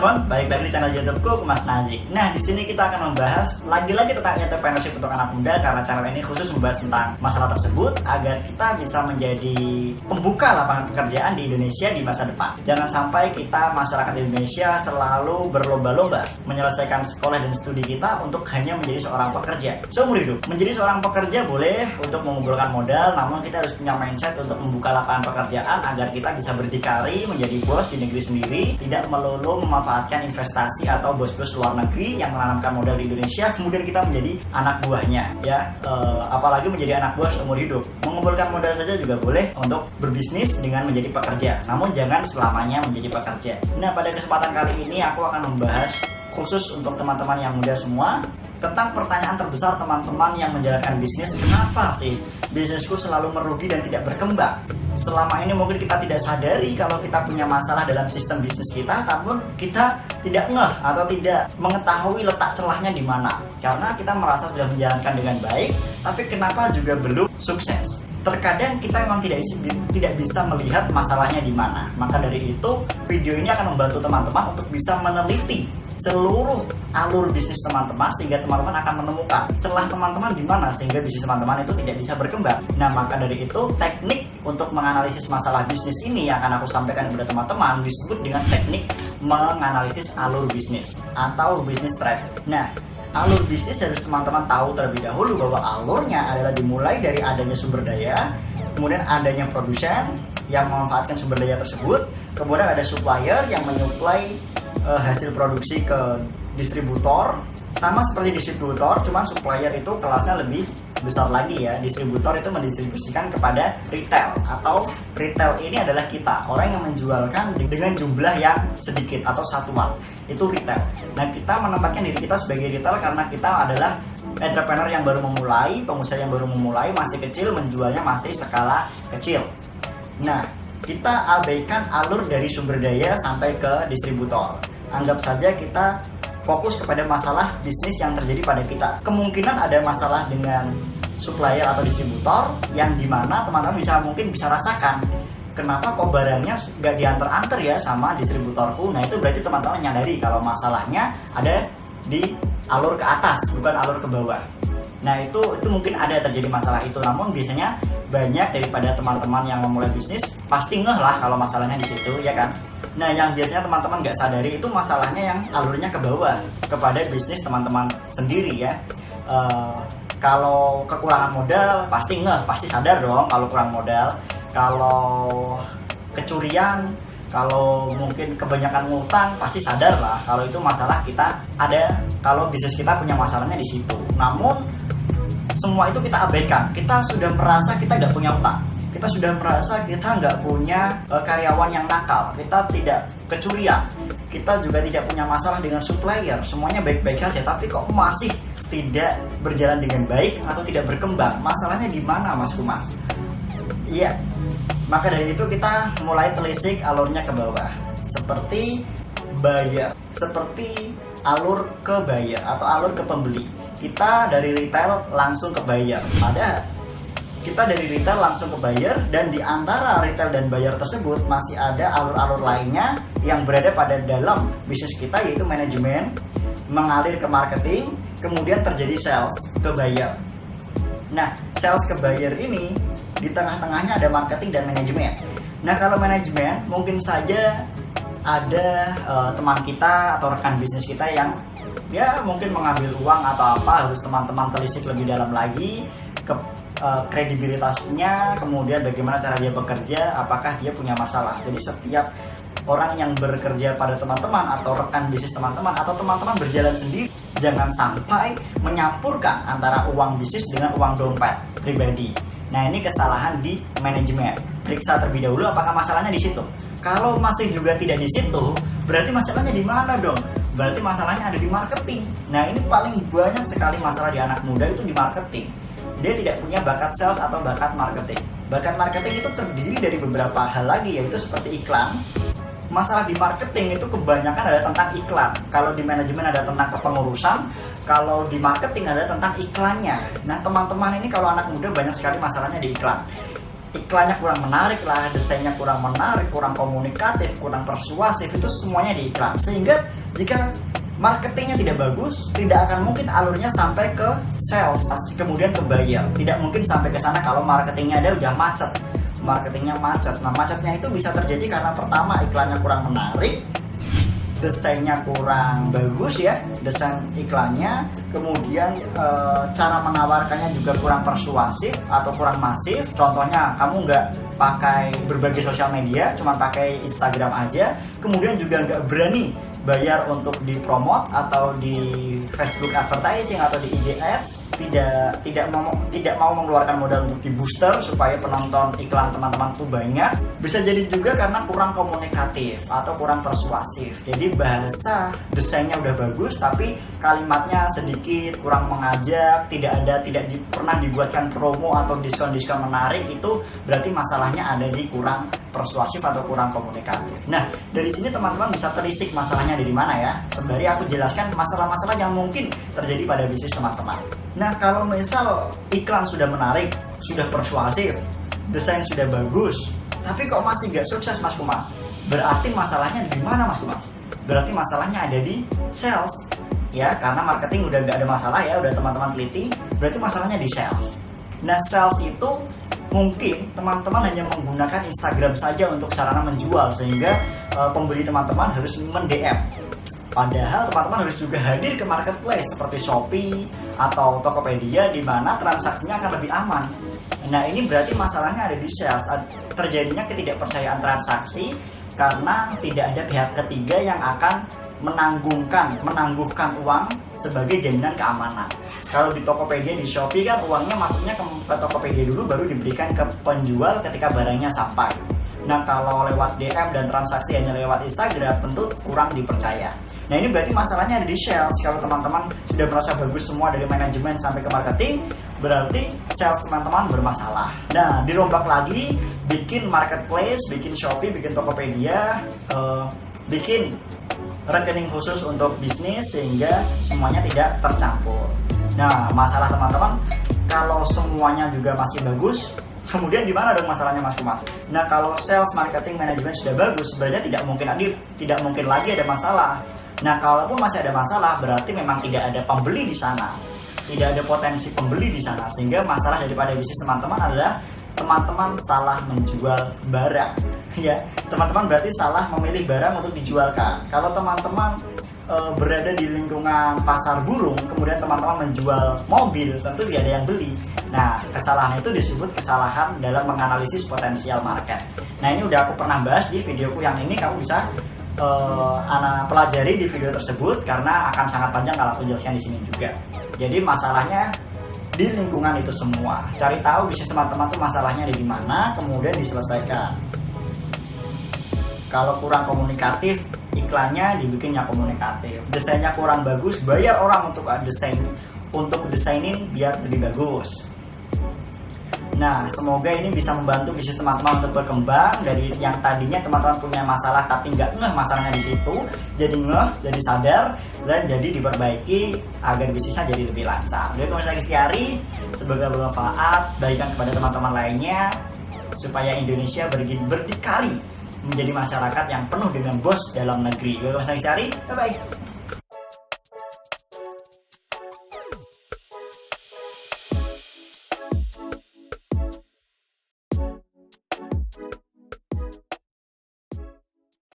teman-teman, balik lagi di channel YouTubeku, Mas Nazik. Nah, di sini kita akan membahas lagi-lagi tentang entrepreneurship untuk anak muda, karena channel ini khusus membahas tentang masalah tersebut agar kita bisa menjadi pembuka lapangan pekerjaan di Indonesia di masa depan. Jangan sampai kita masyarakat Indonesia selalu berlomba-lomba menyelesaikan sekolah dan studi kita untuk hanya menjadi seorang pekerja seumur hidup. Menjadi seorang pekerja boleh untuk mengumpulkan modal, namun kita harus punya mindset untuk membuka lapangan pekerjaan agar kita bisa berdikari menjadi bos di negeri sendiri, tidak melulu memanfaatkan investasi atau bos-bos luar negeri yang menanamkan modal di Indonesia, kemudian kita menjadi anak buahnya, ya. Apalagi menjadi anak buah seumur hidup. Mengumpulkan modal saja juga boleh untuk berbisnis dengan menjadi pekerja, namun jangan selamanya menjadi pekerja. Nah, pada kesempatan kali ini aku akan membahas khusus untuk teman-teman yang muda semua tentang pertanyaan terbesar teman-teman yang menjalankan bisnis. Kenapa sih bisnisku selalu merugi dan tidak berkembang? Selama ini mungkin kita tidak sadari kalau kita punya masalah dalam sistem bisnis kita, namun kita tidak ngeh atau tidak mengetahui letak celahnya di mana. Karena kita merasa sudah menjalankan dengan baik, tapi kenapa juga belum sukses? Terkadang kita memang tidak bisa melihat masalahnya di mana. Maka dari itu, video ini akan membantu teman-teman untuk bisa meneliti seluruh alur bisnis teman-teman, sehingga teman-teman akan menemukan celah teman-teman di mana sehingga bisnis teman-teman itu tidak bisa berkembang. Nah, maka dari itu teknik untuk menganalisis masalah bisnis ini yang akan aku sampaikan kepada teman-teman disebut dengan teknik menganalisis alur bisnis atau business track. Nah, alur bisnis harus teman-teman tahu terlebih dahulu bahwa alurnya adalah dimulai dari adanya sumber daya, kemudian adanya produsen yang memanfaatkan sumber daya tersebut, kemudian ada supplier yang menyuplai hasil produksi ke distributor. Sama seperti distributor, cuman supplier itu kelasnya lebih besar lagi ya. Distributor itu mendistribusikan kepada retail, atau retail ini adalah kita, orang yang menjualkan dengan jumlah yang sedikit atau satuan, itu retail. Nah, kita menempatkan diri kita sebagai retail karena kita adalah entrepreneur yang baru memulai, pengusaha yang baru memulai, masih kecil, menjualnya masih skala kecil. Nah, kita abaikan alur dari sumber daya sampai ke distributor. Anggap saja kita fokus kepada masalah bisnis yang terjadi pada kita. Kemungkinan ada masalah dengan supplier atau distributor yang dimana teman-teman mungkin bisa rasakan, kenapa kok barangnya gak diantar-antar ya sama distributorku. Nah, itu berarti teman-teman nyadari kalau masalahnya ada di alur ke atas, bukan alur ke bawah. Nah, itu mungkin ada terjadi masalah itu, namun biasanya banyak daripada teman-teman yang memulai bisnis pasti ngeh lah kalau masalahnya di situ, ya kan? Nah, yang biasanya teman-teman nggak sadari itu masalahnya yang alurnya ke bawah, kepada bisnis teman-teman sendiri, ya. Kalau kekurangan modal pasti ngeh, pasti sadar dong kalau kurang modal. Kalau kecurian, kalau mungkin kebanyakan ngutang, pasti sadar lah kalau itu masalah kita ada, kalau bisnis kita punya masalahnya di situ. Namun semua itu kita abaikan. Kita sudah merasa kita nggak punya utang, kita sudah merasa kita nggak punya karyawan yang nakal, kita tidak kecurian, kita juga tidak punya masalah dengan supplier, semuanya baik-baik saja, tapi kok masih tidak berjalan dengan baik atau tidak berkembang. Masalahnya di mana, Mas Kumas? Iya, maka dari itu kita mulai telisik alurnya ke bawah, seperti buyer, seperti alur ke buyer atau alur ke pembeli. Kita dari retail langsung ke buyer, padahal kita dari retail langsung ke buyer, dan di antara retail dan buyer tersebut masih ada alur-alur lainnya yang berada pada dalam bisnis kita, yaitu manajemen, mengalir ke marketing, kemudian terjadi sales ke buyer. Nah, sales ke buyer ini di tengah-tengahnya ada marketing dan manajemen. Nah, kalau manajemen mungkin saja ada teman kita atau rekan bisnis kita yang ya mungkin mengambil uang atau apa, harus teman-teman telisik lebih dalam lagi ke kredibilitasnya, kemudian bagaimana cara dia bekerja, apakah dia punya masalah. Jadi setiap orang yang bekerja pada teman-teman atau rekan bisnis teman-teman atau teman-teman berjalan sendiri, jangan sampai menyampurkan antara uang bisnis dengan uang dompet pribadi. Nah, ini kesalahan di manajemen. Periksa terlebih dahulu apakah masalahnya di situ. Kalau masih juga tidak di situ, berarti masalahnya di mana dong? Berarti masalahnya ada di marketing. Nah, ini paling banyak sekali masalah di anak muda itu di marketing. Dia tidak punya bakat sales atau bakat marketing. Bakat marketing itu terdiri dari beberapa hal lagi, yaitu seperti iklan. Masalah di marketing itu kebanyakan ada tentang iklan. Kalau di manajemen ada tentang kepengurusan, kalau di marketing ada tentang iklannya. Nah, teman-teman ini kalau anak muda banyak sekali masalahnya di iklan. iklannya kurang menarik lah, desainnya kurang menarik, kurang komunikatif, kurang persuasif, itu semuanya di iklan. Sehingga jika marketingnya tidak bagus, tidak akan mungkin alurnya sampai ke sales, kemudian ke buyer. Tidak mungkin sampai ke sana kalau marketingnya ada udah macet. Marketingnya macet. Nah, macetnya itu bisa terjadi karena pertama iklannya kurang menarik, desainnya kurang bagus ya, desain iklannya, kemudian cara menawarkannya juga kurang persuasif atau kurang masif. Contohnya kamu nggak pakai berbagai sosial media, cuma pakai Instagram aja, kemudian juga nggak berani bayar untuk dipromot atau di Facebook advertising atau di IG Ads, tidak mau mengeluarkan modal untuk di booster supaya penonton iklan teman-teman tuh banyak. Bisa jadi juga karena kurang komunikatif atau kurang persuasif. Jadi bahasa desainnya udah bagus tapi kalimatnya sedikit kurang mengajak, tidak pernah dibuatkan promo atau diskon-diskon menarik. Itu berarti masalahnya ada di kurang persuasif atau kurang komunikatif. Nah, dari sini teman-teman bisa terisik masalahnya ada di mana ya. Sebenarnya aku jelaskan masalah-masalah yang mungkin terjadi pada bisnis teman-teman. Nah, kalau misal iklan sudah menarik, sudah persuasif, desain sudah bagus, tapi kok masih nggak sukses Mas Kumas, berarti masalahnya di mana Mas Kumas? Berarti masalahnya ada di sales, ya, karena marketing udah nggak ada masalah ya, udah teman-teman teliti, berarti masalahnya di sales. Nah, sales itu mungkin teman-teman hanya menggunakan Instagram saja untuk sarana menjual, sehingga pembeli teman-teman harus men-DM. Padahal teman-teman harus juga hadir ke marketplace seperti Shopee atau Tokopedia di mana transaksinya akan lebih aman. Nah, ini berarti masalahnya ada di sales. Terjadinya ketidakpercayaan transaksi karena tidak ada pihak ketiga yang akan menangguhkan uang sebagai jaminan keamanan. Kalau di Tokopedia, di Shopee kan uangnya masuknya ke Tokopedia dulu baru diberikan ke penjual ketika barangnya sampai. Nah, kalau lewat DM dan transaksi hanya lewat Instagram tentu kurang dipercaya. Nah, ini berarti masalahnya ada di sales. Kalau teman-teman sudah merasa bagus semua dari manajemen sampai ke marketing, berarti sales teman-teman bermasalah. Nah, dirombak lagi, bikin marketplace, bikin Shopee, bikin Tokopedia, bikin rekening khusus untuk bisnis sehingga semuanya tidak tercampur. Nah, masalah teman-teman, kalau semuanya juga masih bagus, kemudian di mana dong masalahnya Mas Kumas? Nah, kalau sales, marketing, manajemen sudah bagus, sebenarnya tidak mungkin lagi ada masalah. Nah, kalaupun masih ada masalah, berarti memang tidak ada pembeli di sana, tidak ada potensi pembeli di sana, sehingga masalah daripada bisnis teman-teman adalah teman-teman salah menjual barang. Ya, teman-teman berarti salah memilih barang untuk dijualkan. Kalau teman-teman berada di lingkungan pasar burung, kemudian teman-teman menjual mobil, tentu tidak ada yang beli. Nah, kesalahan itu disebut kesalahan dalam menganalisis potensial market. Nah, ini udah aku pernah bahas di videoku yang ini, kamu bisa pelajari di video tersebut karena akan sangat panjang kalau aku jelaskan di sini juga. Jadi masalahnya di lingkungan itu semua. Cari tahu bisnis teman-teman tuh masalahnya di mana, kemudian diselesaikan. Kalau kurang komunikatif, iklannya dibikinnya komunikatif. Desainnya kurang bagus, bayar orang untuk desainin biar lebih bagus. Nah, semoga ini bisa membantu bisnis teman-teman untuk berkembang dari yang tadinya teman-teman punya masalah tapi nggak ngeh masalahnya di situ, jadi ngeh, jadi sadar, dan jadi diperbaiki agar bisnisnya jadi lebih lancar. Jadi Komisaris Ikhtiari, semoga bermanfaat, bagikan kepada teman-teman lainnya supaya Indonesia berdikari menjadi masyarakat yang penuh dengan bos dalam negeri. Gue Komisaris Ikhtiari, bye-bye.